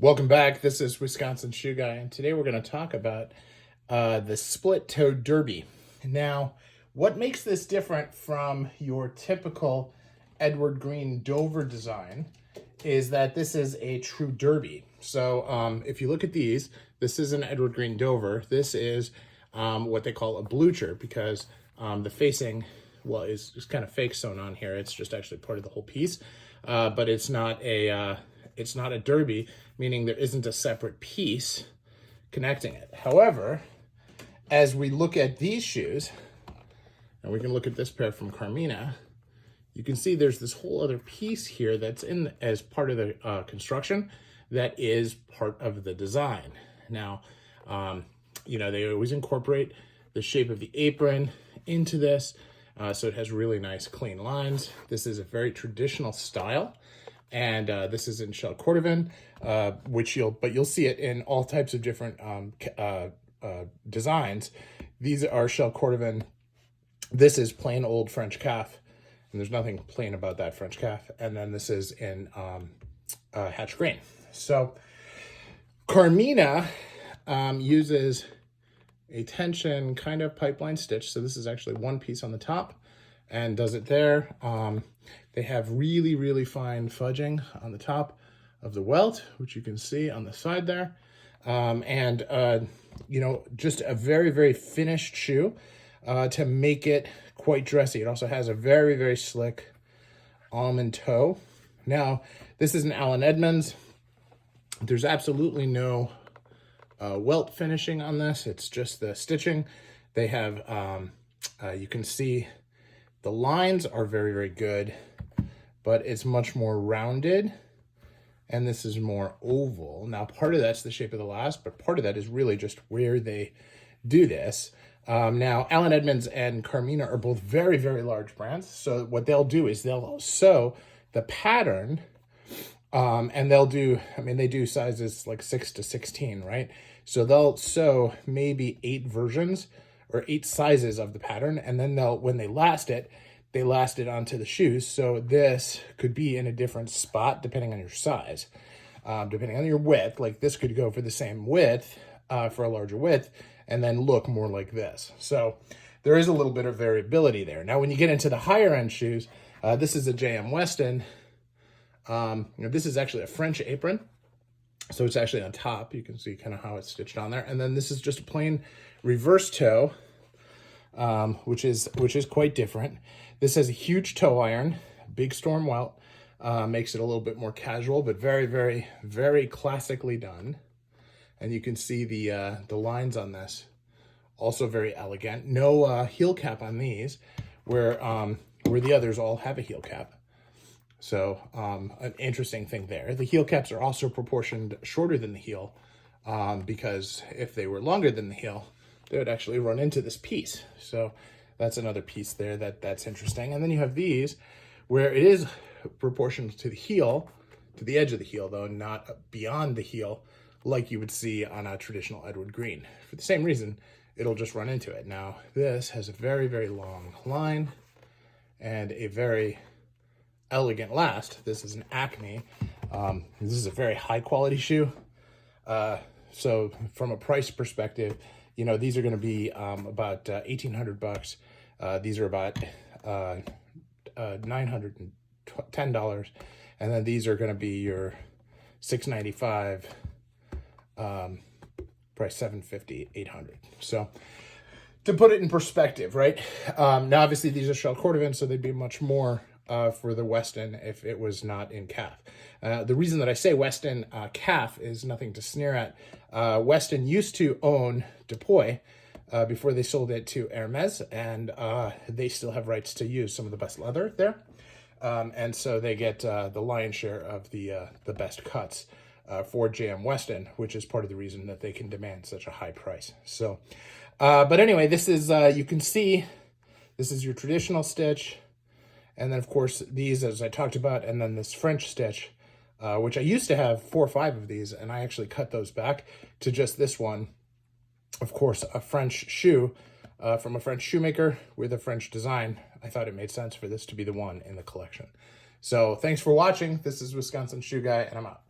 Welcome back. This is Wisconsin Shoe Guy, and today we're going to talk about the split-toe derby. Now, what makes this different from your typical Edward Green Dover design is that this is a true derby. So if you look at these, this is an Edward Green Dover. This is what they call a blucher because the facing, well, is kind of fake sewn on here. It's just actually part of the whole piece, but it's not a derby, meaning there isn't a separate piece connecting it. However, as we look at these shoes, and we can look at this pair from Carmina, you can see there's this whole other piece here that's in as part of the construction that is part of the design. Now, they always incorporate the shape of the apron into this, so it has really nice clean lines. This is a very traditional style. And this is in shell cordovan, which you'll see it in all types of different designs. These are shell cordovan. This is plain old French calf, and there's nothing plain about that French calf. And then this is in hatch grain. So Carmina uses a tension kind of pipeline stitch. So this is actually one piece on the top and does it there. They have really, really fine fudging on the top of the welt, which you can see on the side there. Just a very, very finished shoe to make it quite dressy. It also has a very, very slick almond toe. Now, this is an Allen Edmonds. There's absolutely no welt finishing on this. It's just the stitching. They have, you can see the lines are very, very good, but it's much more rounded, and this is more oval. Now, part of that's the shape of the last, but part of that is really just where they do this. Now, Allen Edmonds and Carmina are both very, very large brands, so what they'll do is they'll sew the pattern, and they do sizes like 6 to 16, right? So they'll sew maybe 8 versions or 8 sizes of the pattern, and then when they last it onto the shoes. So this could be in a different spot depending on your size, depending on your width. Like this could go for the same width, for a larger width, and then look more like this. So there is a little bit of variability there. Now, when you get into the higher end shoes, this is a JM Weston. This is actually a French apron. So it's actually on top. You can see kind of how it's stitched on there. And then this is just a plain reverse toe, which is quite different. This has a huge toe iron, big storm welt, makes it a little bit more casual, but very, very, very classically done. And you can see the lines on this, also very elegant. No heel cap on these, where the others all have a heel cap. So an interesting thing there. The heel caps are also proportioned shorter than the heel, because if they were longer than the heel, they would actually run into this piece. So that's another piece there that's interesting. And then you have these where it is proportioned to the heel, to the edge of the heel though, not beyond the heel like you would see on a traditional Edward Green. For the same reason, it'll just run into it. Now, this has a very, very long line and a very elegant last. This is an Acme. This is a very high quality shoe. So from a price perspective, these are going to be about $1,800. These are about $910, and then these are going to be your $695, price $750, $800. So to put it in perspective, right? Now, obviously, these are shell cordovan, so they'd be much more for the Weston if it was not in calf. The reason that I say Weston calf is nothing to sneer at. Weston used to own DuPuy before they sold it to Hermes, and they still have rights to use some of the best leather there. And so they get the lion's share of the best cuts for JM Weston, which is part of the reason that they can demand such a high price. So, but anyway, this is, you can see, this is your traditional stitch. And then, of course, these, as I talked about, and then this French stitch, which I used to have 4 or 5 of these, and I actually cut those back to just this one. Of course, a French shoe from a French shoemaker with a French design. I thought it made sense for this to be the one in the collection. So thanks for watching. This is Wisconsin Shoe Guy, and I'm out.